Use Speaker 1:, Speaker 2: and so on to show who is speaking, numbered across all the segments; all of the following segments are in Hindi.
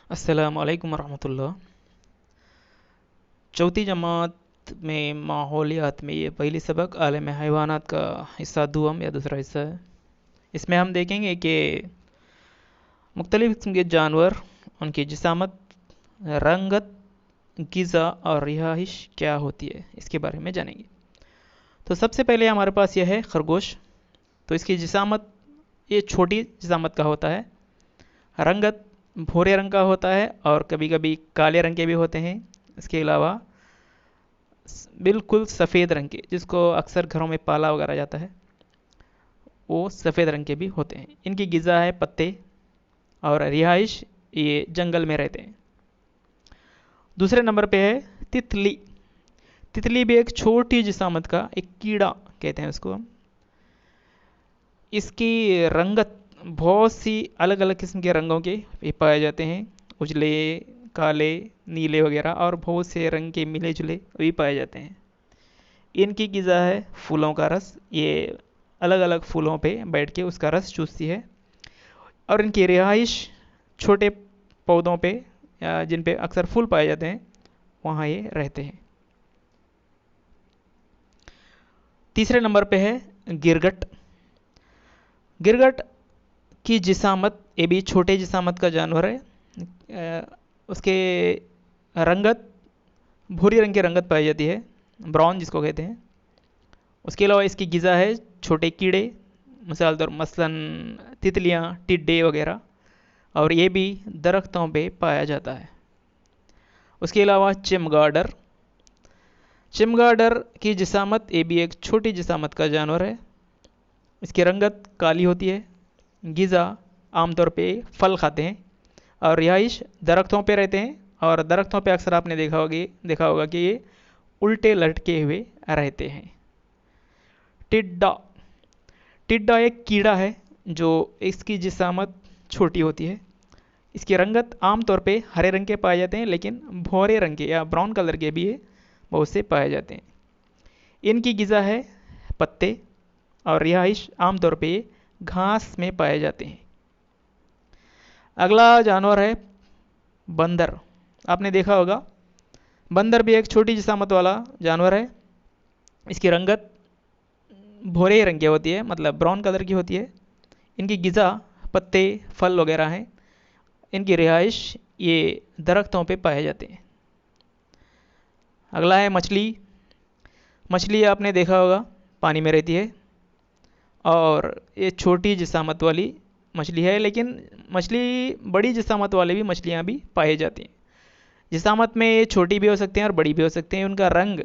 Speaker 1: अस्सलाम वालेकुम वरहमतुल्लाह। चौथी जमात में माहौलियात में ये पहली सबक आलम हैवानात का हिस्सा दुअम या दूसरा हिस्सा है। इसमें हम देखेंगे कि मुख्तलिफ़ किस्म के जानवर, उनकी जिसामत, रंगत, ग़िज़ा और रिहाइश क्या होती है, इसके बारे में जानेंगे। तो सबसे पहले हमारे पास यह है खरगोश। तो इसकी जिसामत ये छोटी जिसामत का होता है। रंगत भूरे रंग का होता है और कभी कभी काले रंग के भी होते हैं। इसके अलावा बिल्कुल सफ़ेद रंग के, जिसको अक्सर घरों में पाला वगैरह जाता है, वो सफ़ेद रंग के भी होते हैं। इनकी ग़िज़ा है पत्ते और रिहाइश ये जंगल में रहते हैं। दूसरे नंबर पे है तितली। तितली भी एक छोटी जिसामत का एक कीड़ा कहते हैं उसको हम। इसकी रंगत बहुत सी अलग अलग किस्म के रंगों के भी पाए जाते हैं, उजले, काले, नीले वगैरह, और बहुत से रंग के मिले जुले भी पाए जाते हैं। इनकी ग़िज़ा है फूलों का रस। ये अलग अलग फूलों पे बैठ के उसका रस चूसती है। और इनकी रिहाइश छोटे पौधों पे या जिन पे अक्सर फूल पाए जाते हैं, वहाँ ये रहते हैं। तीसरे नंबर पे है गिरगट। गिरगट की जिसामत ये भी छोटे जिसामत का जानवर है। उसके रंगत भूरी रंग की रंगत पाई जाती है, ब्राउन जिसको कहते हैं। उसके अलावा इसकी ग़िज़ा है छोटे कीड़े, मिसाल तौर मसलन तितलियाँ, टिड्डे वगैरह, और ये भी दरख्तों पे पाया जाता है। उसके अलावा चमगादड़। चमगादड़ की जिसामत ये भी एक छोटी जिसामत का जानवर है। इसकी रंगत काली होती है। ग़िज़ा आमतौर पे फल खाते हैं और रिहाइश दरख्तों पे रहते हैं। और दरख्तों पे अक्सर आपने देखा होगा कि ये उल्टे लटके हुए रहते हैं। टिड्डा। टिड्डा एक कीड़ा है जो इसकी जिसामत छोटी होती है। इसकी रंगत आमतौर पे हरे रंग के पाए जाते हैं, लेकिन भूरे रंग के या ब्राउन कलर के भी ये बहुत से पाए जाते हैं। इनकी ग़िज़ा है पत्ते और रिहाइश आमतौर पे घास में पाए जाते हैं। अगला जानवर है बंदर। आपने देखा होगा, बंदर भी एक छोटी जिसामत वाला जानवर है। इसकी रंगत भूरे रंग की होती है, मतलब ब्राउन कलर की होती है। इनकी ग़िज़ा पत्ते, फल वगैरह हैं। इनकी रिहाइश ये दरख्तों पे पाए जाते हैं। अगला है मछली। मछली आपने देखा होगा पानी में रहती है और ये छोटी जिसामत वाली मछली है, लेकिन मछली बड़ी जिसामत वाले भी मछलियाँ भी पाई जाती हैं। जिसामत में ये छोटी भी हो सकते हैं और बड़ी भी हो सकते हैं। उनका रंग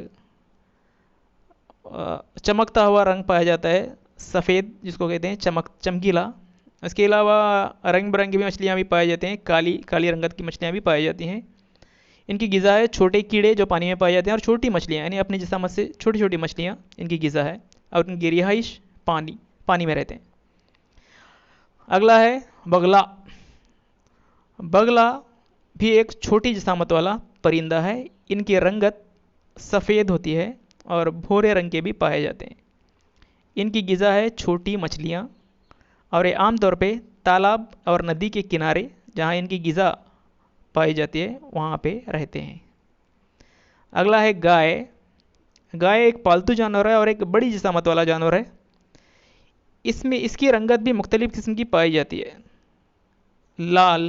Speaker 1: चमकता हुआ रंग पाया जाता है, सफ़ेद जिसको कहते हैं, चमकीला। इसके अलावा रंग बिरंगी भी मछलियाँ भी पाई जाती हैं, काली रंगत की मछलियाँ भी पाई जाती हैं। इनकी ग़िज़ा है छोटे कीड़े जो पानी में पाए जाते हैं, और छोटी मछलियाँ यानी अपनी जिसामत से छोटी छोटी मछलियाँ इनकी ग़िज़ा है, और इनकी रिहाइश पानी में रहते हैं। अगला है बगला। बगला भी एक छोटी जिसामत वाला परिंदा है। इनकी रंगत सफ़ेद होती है और भूरे रंग के भी पाए जाते हैं। इनकी ग़िज़ा है छोटी मछलियाँ, और ये आमतौर पे तालाब और नदी के किनारे जहाँ इनकी ग़िज़ा पाई जाती है वहाँ पे रहते हैं। अगला है गाय। गाय एक पालतू जानवर है और एक बड़ी जिसामत वाला जानवर है। इसमें इसकी रंगत भी मुख्तलिफ़ किस्म की पाई जाती है, लाल,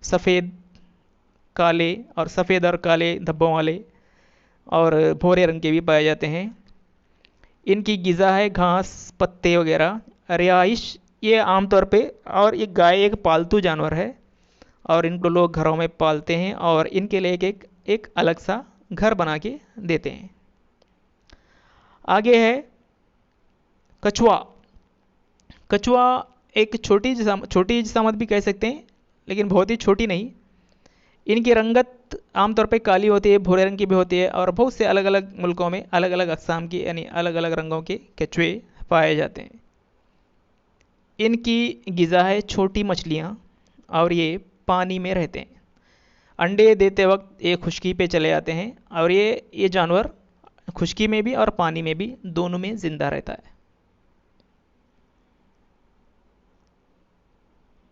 Speaker 1: सफ़ेद, काले, और सफ़ेद और काले धब्बों वाले, और भूरे रंग के भी पाए जाते हैं। इनकी ग़िज़ा है घास, पत्ते वगैरह। रिहाइश ये आमतौर पे, और ये गाय एक पालतू जानवर है और इनको लोग घरों में पालते हैं और इनके लिए एक अलग सा घर बना के देते हैं। आगे है कछुआ। कछुआ एक छोटी जिसामत भी कह सकते हैं, लेकिन बहुत ही छोटी नहीं। इनकी रंगत आमतौर पे काली होती है, भूरे रंग की भी होती है, और बहुत से अलग अलग मुल्कों में अलग अलग अक़साम की यानी अलग अलग रंगों के कछुए पाए जाते हैं। इनकी ग़िज़ा है छोटी मछलियाँ और ये पानी में रहते हैं। अंडे देते वक्त ये खुश्की पे चले जाते हैं, और ये जानवर खुश्की में भी और पानी में भी दोनों में ज़िंदा रहता है।